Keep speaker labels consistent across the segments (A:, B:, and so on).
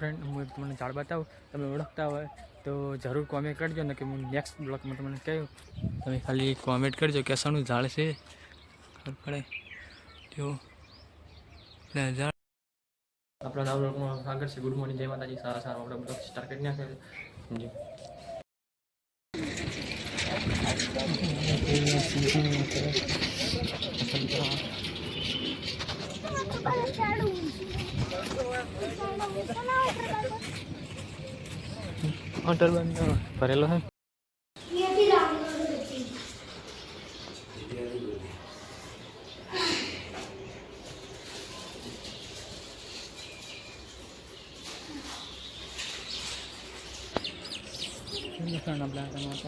A: Friend હું એક તમને ઝાડ બતાવું, તમે ઓળખતા હોય તો જરૂર કોમેન્ટ કરજો ને કે હું નેક્સ્ટ બ્લોગમાં તમને કહ્યું. તમે ખાલી કોમેન્ટ કરજો કે શાનું ઝાડ છે ખબર પડે તો ઝાડ. આપણા નવા બ્લોગમાં આગળ છે. ગુડ મોર્નિંગ, જય માતાજી. સારા સારા આપણે બ્લોગ સ્ટાર્ટ કરી નાખ્યો છે. હોટલ બંધ ભરેલો હે. આપણા ટમાટર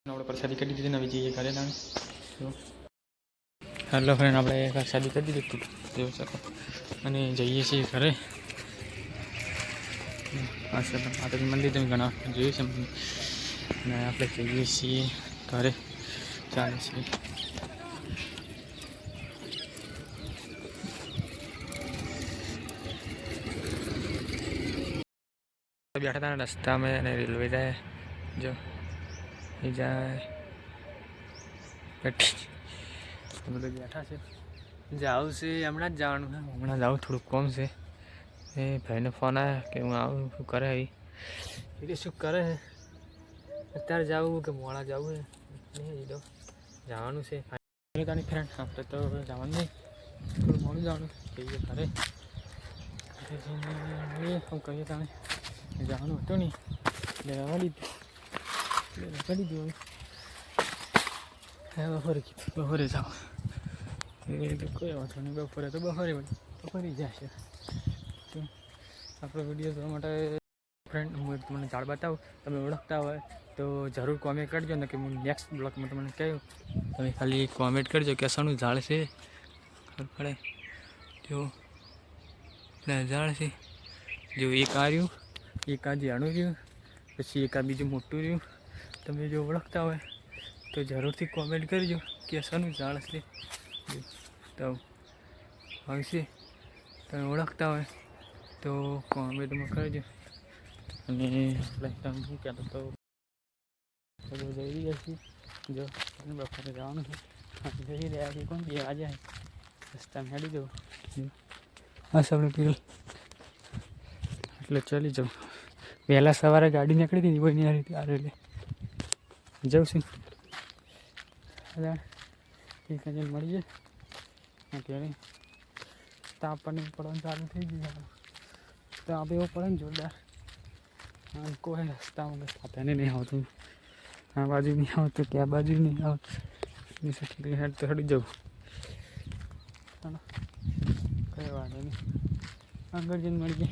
A: આપણે પ્રસાદી કરી દીધી. નવી જઈએ ઘરે ના. હેલો ફ્રેન્ડ, આપણે પ્રસાદી કરી દીધી જોઈ શકો અને જઈએ છીએ ઘરે. માતાજી મંદિર તમે ઘણા જોયું છે અને આપણે જઈએ છીએ ઘરે. ચાલે છે બેઠા હતા રસ્તામાં અને રેલવે જાય જો એ જાય બધા બેઠા છે. જાઉં છે હમણાં જ જવાનું છે. હમણાં જાઉં થોડુંક કોમ છે. એ ભાઈને ફોન આવ્યા કે હું આવું. શું કરે એ શું કરે અત્યારે જવું કે મોડા જવું છે તો જવાનું છે. તારી ફ્રેન્ડ આપણે તો જવાનું નહીં, થોડું મોડું જવાનું કહીએ ઘરે. હું કહીએ તાણે જવાનું હતું નહીં એટલે વળી કરી દીધું. હવે બપોરે કીધું બપોરે જાઓ એ તો કોઈ વાંધો નહીં. બપોરે તો બપોરે જશે. તો આપણો વિડીયો જોવા માટે ફ્રેન્ડ હું એક તમને ઝાડ બતાવું, તમે ઓળખતા હોય તો જરૂર કોમેન્ટ કરજો ને કે હું નેક્સ્ટ બ્લોગમાં તમને કહ્યું. તમે ખાલી કોમેન્ટ કરજો કે શાનું ઝાડ છે ખબર પડે તો ઝાડ છે. જો એક આ રહ્યું, એક આ ઝાડું રહ્યું, પછી એક આ બીજું મોટું રહ્યું. તમે જો ઓળખતા હોય તો જરૂરથી કોમેન્ટ કરજો કે શાનું ઝાડ છે. તો આવશે તમે ઓળખતા હોય તો કોમેન્ટમાં કરજો. અને આપણે શું કહેતો તો જઈ રહ્યા છીએ. જો બપોરે જવાનું છે. જઈ રહ્યા છીએ. કોણ બે આજે રસ્તા મેળી જવું બસ આપણે પીલ એટલે ચાલી જાઉં. વહેલા સવારે ગાડી નીકળી હતી કોઈ નહીં આ રીતે એટલે જઉં છું. એક હજાર મળીએ અત્યારે તાપ પણ પડવાનું ચાલુ થઈ ગયું. તો આપણે એવું પડે ને જોરદાર. કોઈ રસ્તામાં સાધને નહીં આવતું. આ બાજુ નહીં આવતું કે આ બાજુ નહીં આવતું. હેડ તો હડી જવું કઈ વાંધો નહીં. આગળ જઈને મળીએ.